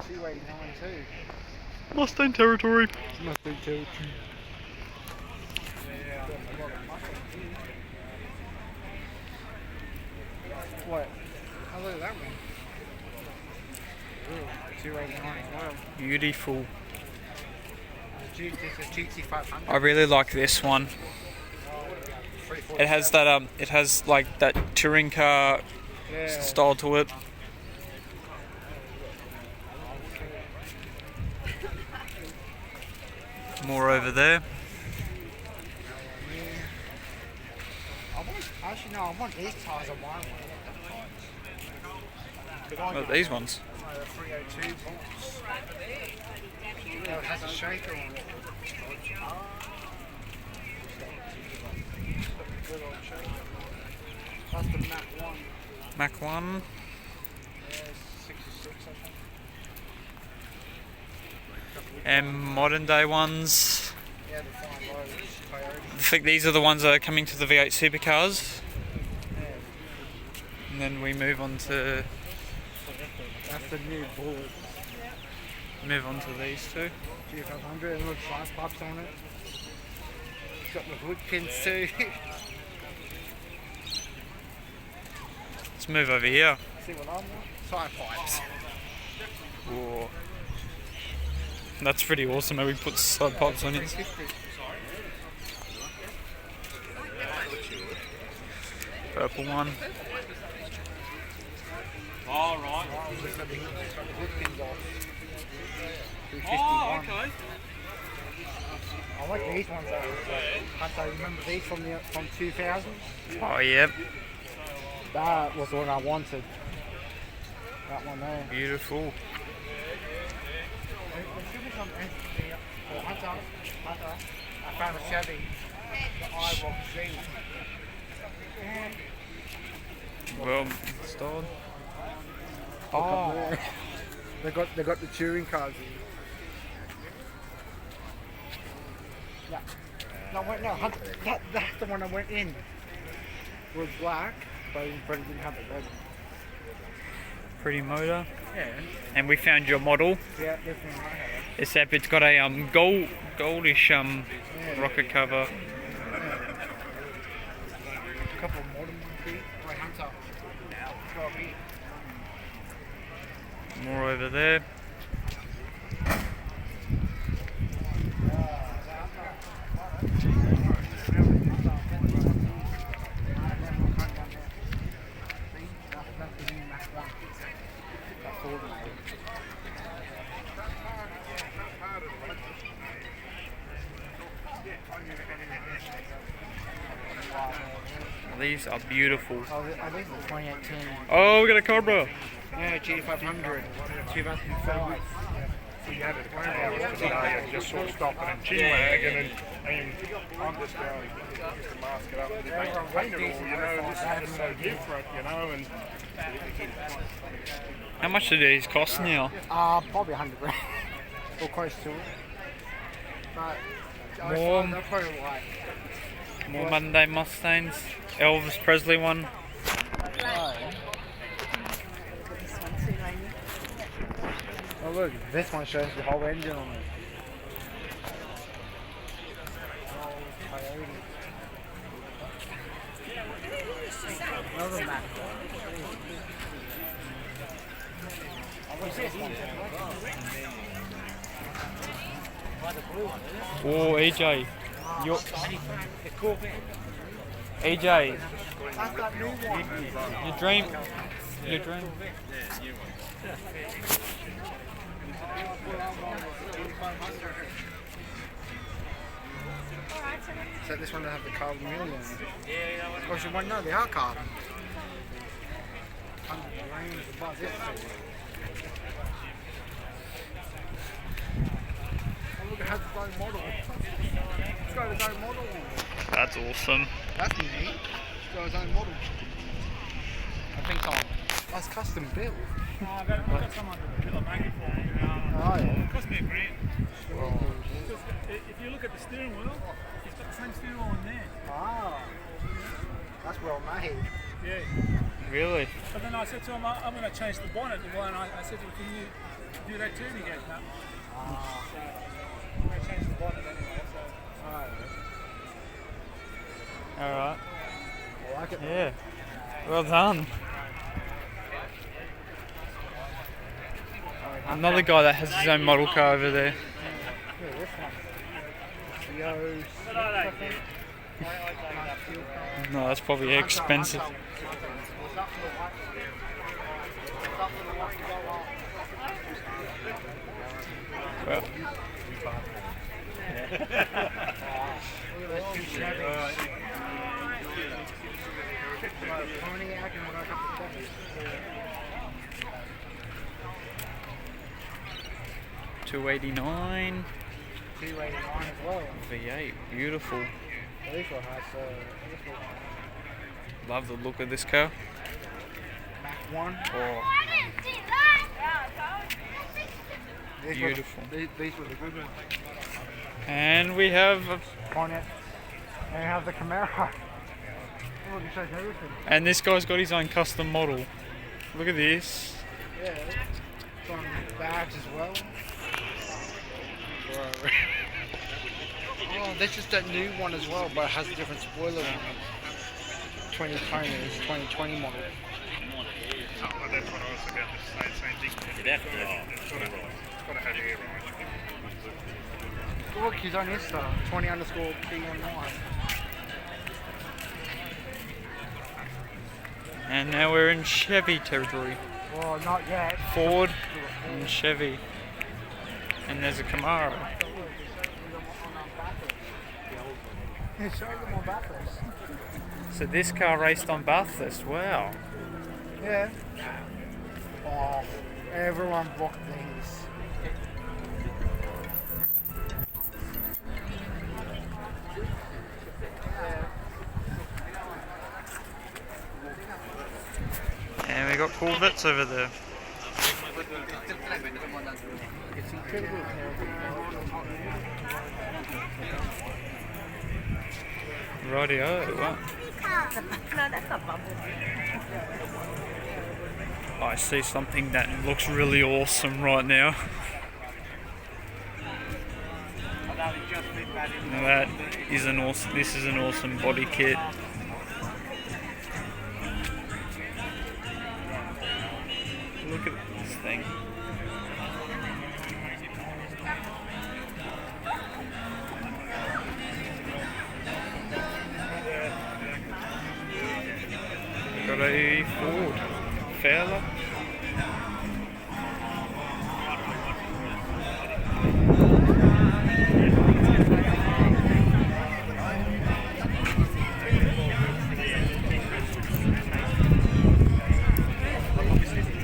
289 too. Mustang territory. Mustang territory. What? Oh, look at that one. Ooh, 289 as well. Beautiful. This is a GT 500. I really like this one. It has that it has like that touring car style to it. More over there. Actually, no, I want these tyres. I want What are these ones? 302 volts. Oh, it has a shaker on it. That's the Mac 1. Mac 1. Yeah, 66, I think. And modern day ones. Yeah, the 5 Coyote. I think these are the ones that are coming to the V8 supercars. Yeah. And then we move on to That's the new bullet. these two. G500 and little side pipes on it. It's got the hood pins too. Let's move over here. See what I want? Side pipes. Whoa. That's pretty awesome how we put side pipes on it. Purple one. Oh, right. Oh, okay. I like these ones though. Hunter, remember these from 2000? Oh, yep. That was the one I wanted. That one there. Beautiful. Hunter, I found a Chevy. The IROC Z. Well installed. Oh, they got the touring cars in. Yeah. No, wait, no, Hunter, that's the one I went in. It was black, but it didn't have the red. Pretty motor. Yeah. And we found your model. Yeah, definitely I have it. It's up. It's got a goldish rocket cover. A couple of modern ones here. Wait, Hunter. Go up here. More over there. These are beautiful. Oh, I think it's 2018. Oh, we got a Cobra. Yeah, G500. 2005. We had it planned today and just sort of stopped it in G-Wagon and I'm just going to mask it up and they can paint it all, you know, this is so different, you know, and How much do these cost now? Probably 100 grand. Or close to it. But More. they're probably like... More Monday Mustangs. Elvis Presley one. Oh look, this one shows the whole engine on it. Another Mac. Oh, AJ. AJ. Your dream. So this one will have the carbon wheel on it. Yeah, or should one know they are carbon. 100 grand is the buzz, oh look, it has its own model. It's got its own model. That's awesome. That's neat. It's got its own model. I think so. That's custom built. I got someone to build a magnet for me. Oh yeah. It cost me $1,000. Because if you look at the steering wheel, it's got the same steering wheel in there. Ah. That's well made. Yeah. Really? But then I said to him, I'm going to change the bonnet. And I said to him, can you Do that tuning again, Pat. So, I'm going to change the bonnet anyway, so. Alright. I like it. Yeah. Well done. Another guy that has his own model car over there. Yeah, this one. Theo Smith, I think. No, that's probably expensive. Well, Pontiac and what I got the $289 289 as well. V8, beautiful. This one has Love the look of this car. Mac 1. Oh, These beautiful. These were the good ones. And we have, Pontiac. And you have the Camaro. Oh, you shows everything. and this guy's got his own custom model. Look at this. Yeah. It's on bags as well. Oh, that's just a new one as well, but it has a different spoiler on it. 2020 is 2020 model. Oh, that's what I was about to say, same thing. It's got to have air right. Look, he's on Insta, 20_P19. And now we're in Chevy territory. Well, not yet. Ford and Chevy. And there's a Camaro. Yeah, show them on Bathurst. So this car raced on Bathurst, wow. Yeah. Oh, everyone booked these. And we got Corvettes over there. It's incredible Rightio, wow. No, that's not bubble. I see something that looks really awesome right now. Now that is an awesome. This is an awesome body kit. Look at this thing. Got a Ford Fowler.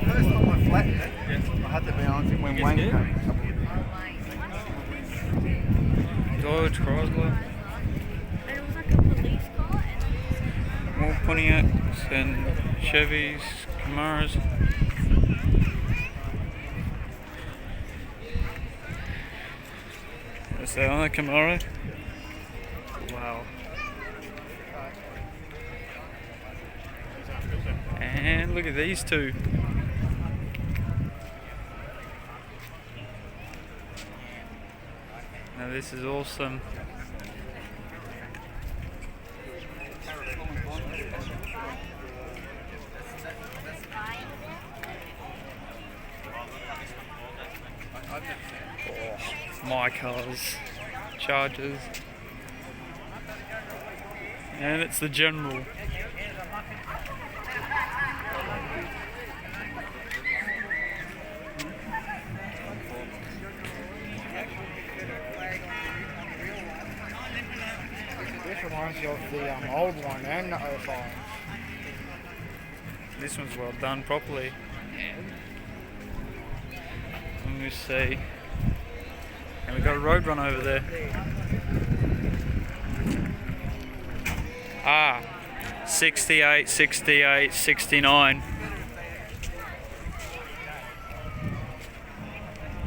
First time I flattened it, I had to balance it when Wayne came. Dodge Chrysler. And it was like a police car. More Pontiacs and Chevys, Camaros. Is that on a Camaro? Wow. And look at these two. Now this is awesome. Oh, my cars, Chargers, and it's the General. This reminds you of the old one and the 05. This one's well done properly. Let me see. And we've got a Roadrunner over there. Ah, 68, 68, 69.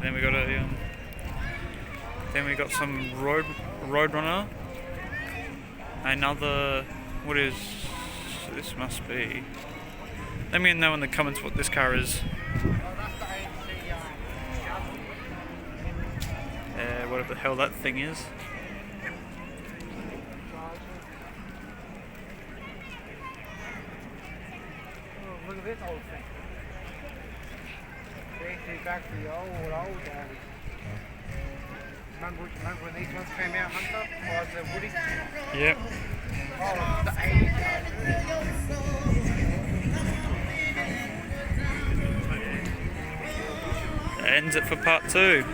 Then we got a then we got some Roadrunner. Another, what is this? Must be. Let me know in the comments what this car is. what the hell that thing is. Oh, look at this old thing. Basically back to the old days. Remember when these ones came out, Hunter? Or the Woody? Yep. Oh, the 80s. Ends it for part 2.